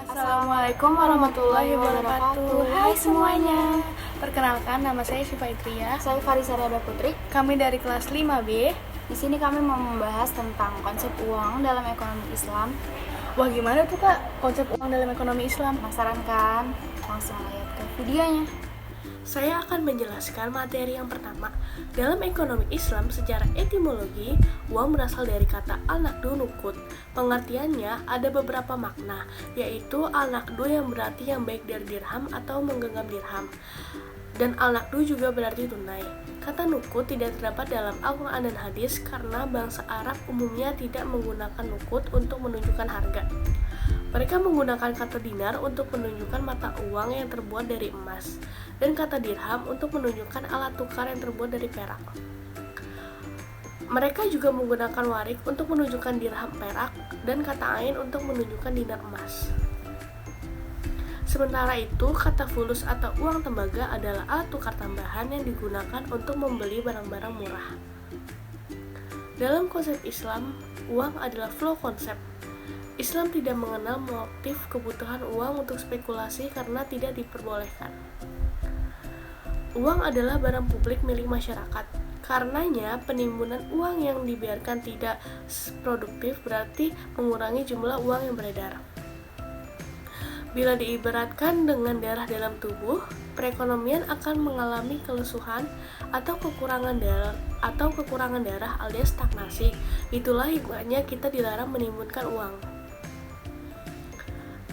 Assalamualaikum warahmatullahi wabarakatuh. Hai semuanya. Perkenalkan, nama saya Syifa Idria. Saya Farisa Rada Putri. Kami dari kelas 5B. Di sini kami mau membahas tentang konsep uang dalam ekonomi Islam. Wah, gimana tuh Kak konsep uang dalam ekonomi Islam? Penasaran kan? Langsung lihat ke videonya. Saya akan menjelaskan materi yang pertama. Dalam ekonomi Islam, secara etimologi, uang berasal dari kata al-naqdu nuqud. Pengertiannya ada beberapa makna, yaitu al-naqdu yang berarti yang baik dari dirham atau menggenggam dirham. Dan al-naqdu juga berarti tunai. Kata nuqud tidak terdapat dalam Al-Quran dan hadis karena bangsa Arab umumnya tidak menggunakan nuqud untuk menunjukkan harga. Mereka menggunakan kata dinar untuk menunjukkan mata uang yang terbuat dari emas, dan kata dirham untuk menunjukkan alat tukar yang terbuat dari perak. Mereka juga menggunakan warik untuk menunjukkan dirham perak, dan kata ain untuk menunjukkan dinar emas. Sementara itu, kata fulus atau uang tembaga adalah alat tukar tambahan yang digunakan untuk membeli barang-barang murah. Dalam konsep Islam, uang adalah flow konsep. Islam tidak mengenal motif kebutuhan uang untuk spekulasi karena tidak diperbolehkan. Uang adalah barang publik milik masyarakat. Karenanya, penimbunan uang yang dibiarkan tidak produktif berarti mengurangi jumlah uang yang beredar. Bila diibaratkan dengan darah dalam tubuh, perekonomian akan mengalami kelesuhan atau kekurangan darah alias stagnasi. Itulah hikmahnya kita dilarang menimbunkan uang.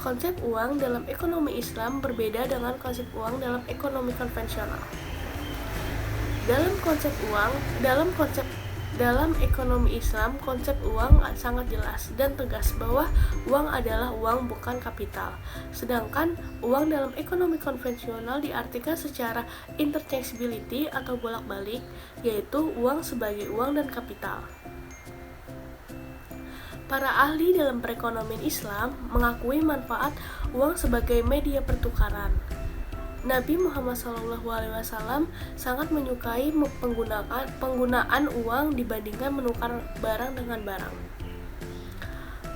Konsep uang dalam ekonomi Islam berbeda dengan konsep uang dalam ekonomi konvensional. Dalam ekonomi Islam, konsep uang sangat jelas dan tegas bahwa uang adalah uang, bukan kapital. Sedangkan uang dalam ekonomi konvensional diartikan secara interchangeability atau bolak-balik, yaitu uang sebagai uang dan kapital. Para ahli dalam perekonomian Islam mengakui manfaat uang sebagai media pertukaran. Nabi Muhammad SAW sangat menyukai penggunaan uang dibandingkan menukar barang dengan barang.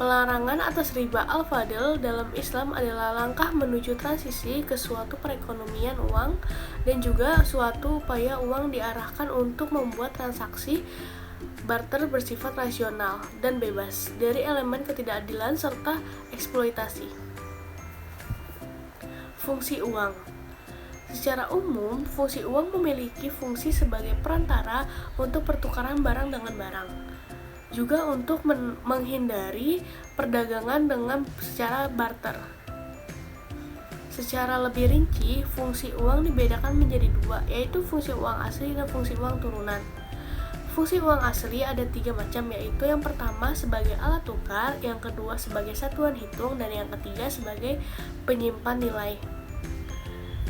Pelarangan atas riba al-fadl dalam Islam adalah langkah menuju transisi ke suatu perekonomian uang dan juga suatu upaya uang diarahkan untuk membuat transaksi barter bersifat rasional dan bebas dari elemen ketidakadilan serta eksploitasi. Fungsi uang. Secara umum, fungsi uang memiliki fungsi sebagai perantara untuk pertukaran barang dengan barang, juga untuk menghindari perdagangan dengan secara barter. Secara lebih rinci, fungsi uang dibedakan menjadi dua, yaitu fungsi uang asli dan fungsi uang turunan. Fungsi uang asli ada 3 macam, yaitu yang pertama sebagai alat tukar, yang kedua sebagai satuan hitung, dan yang ketiga sebagai penyimpan nilai.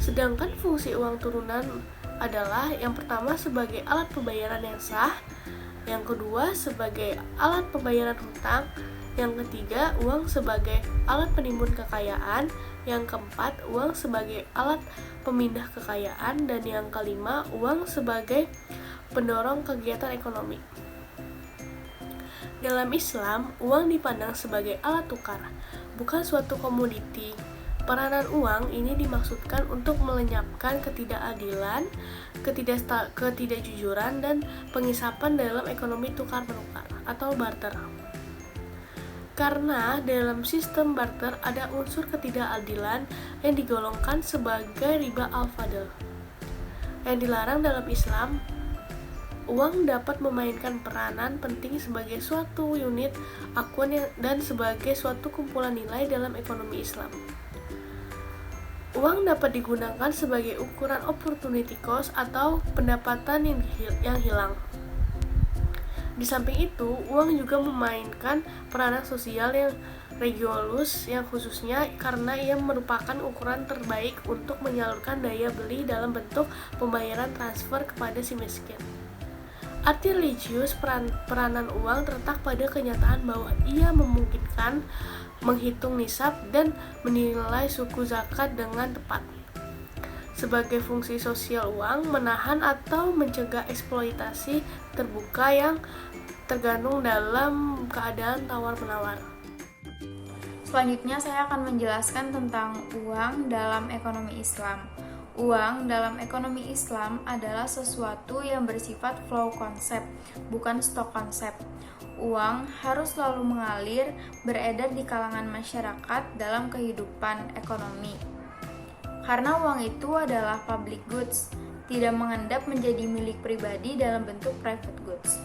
Sedangkan fungsi uang turunan adalah yang pertama sebagai alat pembayaran yang sah, yang kedua sebagai alat pembayaran hutang, yang ketiga uang sebagai alat penimbun kekayaan, yang keempat uang sebagai alat pemindah kekayaan, dan yang kelima uang sebagai pendorong kegiatan ekonomi. Dalam Islam, uang dipandang sebagai alat tukar, bukan suatu komoditi. Peranan uang ini dimaksudkan untuk melenyapkan ketidakadilan, ketidakjujuran, dan pengisapan dalam ekonomi tukar-menukar atau barter. Karena dalam sistem barter ada unsur ketidakadilan yang digolongkan sebagai riba al-fadl. Yang dilarang dalam Islam, uang dapat memainkan peranan penting sebagai suatu unit acuan dan sebagai suatu kumpulan nilai dalam ekonomi Islam. Uang dapat digunakan sebagai ukuran opportunity cost atau pendapatan yang hilang. Di samping itu, uang juga memainkan peranan sosial yang regulus, yang khususnya karena ia merupakan ukuran terbaik untuk menyalurkan daya beli dalam bentuk pembayaran transfer kepada si miskin. Arti religius peranan uang terletak pada kenyataan bahwa ia memungkinkan menghitung nisab dan menilai suku zakat dengan tepat. Sebagai fungsi sosial uang, menahan atau mencegah eksploitasi terbuka yang tergantung dalam keadaan tawar-menawar. Selanjutnya saya akan menjelaskan tentang uang dalam ekonomi Islam. Uang dalam ekonomi Islam adalah sesuatu yang bersifat flow konsep, bukan stok konsep. Uang harus selalu mengalir, beredar di kalangan masyarakat dalam kehidupan ekonomi. Karena uang itu adalah public goods, tidak mengendap menjadi milik pribadi dalam bentuk private goods.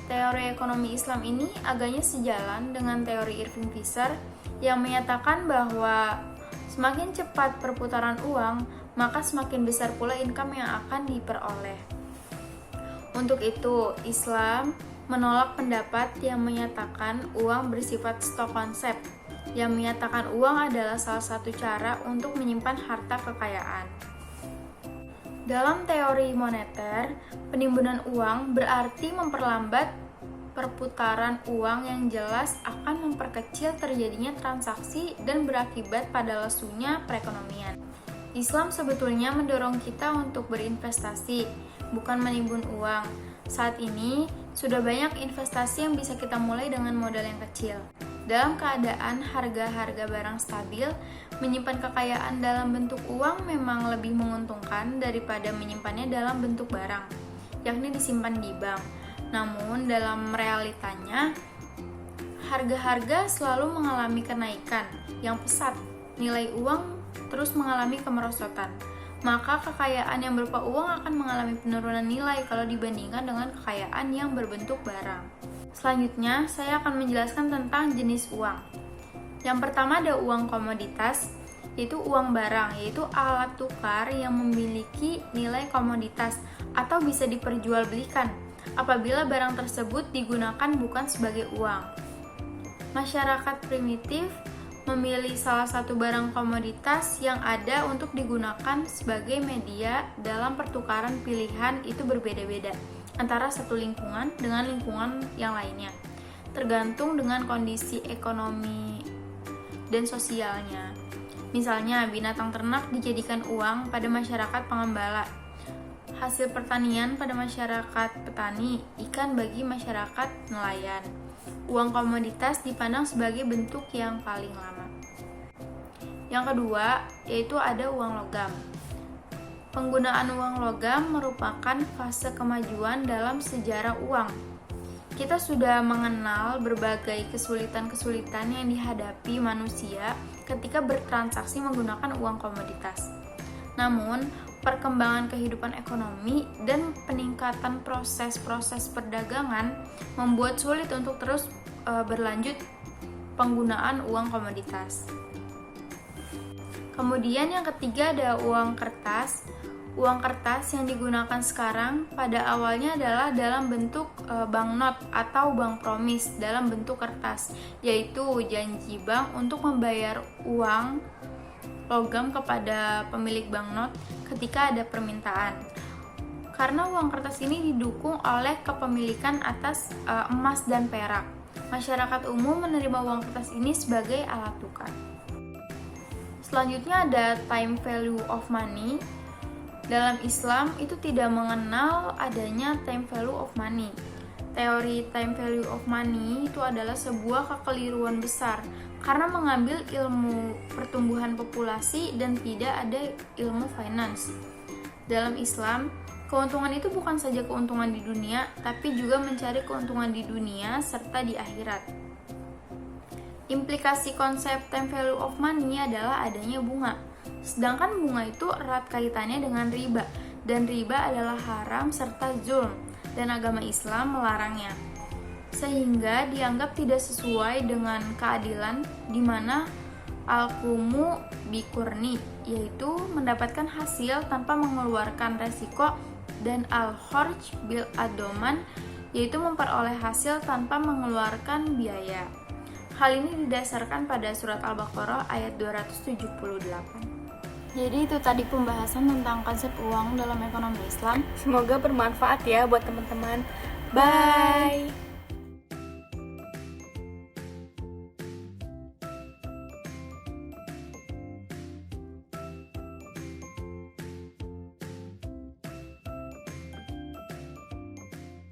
Teori ekonomi Islam ini agaknya sejalan dengan teori Irving Fisher yang menyatakan bahwa semakin cepat perputaran uang, maka semakin besar pula income yang akan diperoleh. Untuk itu, Islam menolak pendapat yang menyatakan uang bersifat stok konsep, yang menyatakan uang adalah salah satu cara untuk menyimpan harta kekayaan. Dalam teori moneter, penimbunan uang berarti memperlambat perputaran uang yang jelas akan memperkecil terjadinya transaksi dan berakibat pada lesunya perekonomian. Islam sebetulnya mendorong kita untuk berinvestasi, bukan menimbun uang. Saat ini, sudah banyak investasi yang bisa kita mulai dengan modal yang kecil. Dalam keadaan harga-harga barang stabil, menyimpan kekayaan dalam bentuk uang memang lebih menguntungkan daripada menyimpannya dalam bentuk barang, yakni disimpan di bank. Namun, dalam realitanya, harga-harga selalu mengalami kenaikan yang pesat. Nilai uang terus mengalami kemerosotan. Maka kekayaan yang berupa uang akan mengalami penurunan nilai kalau dibandingkan dengan kekayaan yang berbentuk barang. Selanjutnya, saya akan menjelaskan tentang jenis uang. Yang pertama ada uang komoditas, yaitu uang barang, yaitu alat tukar yang memiliki nilai komoditas atau bisa diperjualbelikan apabila barang tersebut digunakan bukan sebagai uang. Masyarakat primitif memilih salah satu barang komoditas yang ada untuk digunakan sebagai media dalam pertukaran pilihan itu berbeda-beda antara satu lingkungan dengan lingkungan yang lainnya, tergantung dengan kondisi ekonomi dan sosialnya. Misalnya, binatang ternak dijadikan uang pada masyarakat pengembala, hasil pertanian pada masyarakat petani, ikan bagi masyarakat nelayan. Uang komoditas dipandang sebagai bentuk yang paling lama. Yang kedua, yaitu ada uang logam. Penggunaan uang logam merupakan fase kemajuan dalam sejarah uang. Kita sudah mengenal berbagai kesulitan-kesulitan yang dihadapi manusia ketika bertransaksi menggunakan uang komoditas. Namun, perkembangan kehidupan ekonomi dan peningkatan proses-proses perdagangan membuat sulit untuk terus berlanjut penggunaan uang komoditas. Kemudian yang ketiga ada uang kertas. Uang kertas yang digunakan sekarang pada awalnya adalah dalam bentuk banknot atau bank promis dalam bentuk kertas, yaitu janji bank untuk membayar uang logam kepada pemilik banknot ketika ada permintaan. Karena uang kertas ini didukung oleh kepemilikan atas emas dan perak, masyarakat umum menerima uang kertas ini sebagai alat tukar. Selanjutnya ada time value of money. Dalam Islam itu tidak mengenal adanya time value of money. Teori time value of money itu adalah sebuah kekeliruan besar karena mengambil ilmu pertumbuhan populasi dan tidak ada ilmu finance. Dalam Islam, keuntungan itu bukan saja keuntungan di dunia, tapi juga mencari keuntungan di dunia serta di akhirat. Implikasi konsep time value of money adalah adanya bunga. Sedangkan bunga itu erat kaitannya dengan riba, dan riba adalah haram serta zulm, dan agama Islam melarangnya. Sehingga dianggap tidak sesuai dengan keadilan di mana al-qumu biqurni, yaitu mendapatkan hasil tanpa mengeluarkan resiko, dan al-kharj bil adoman, yaitu memperoleh hasil tanpa mengeluarkan biaya. Hal ini didasarkan pada surat Al-Baqarah ayat 278. Jadi itu tadi pembahasan tentang konsep uang dalam ekonomi Islam. Semoga bermanfaat ya buat teman-teman. Bye.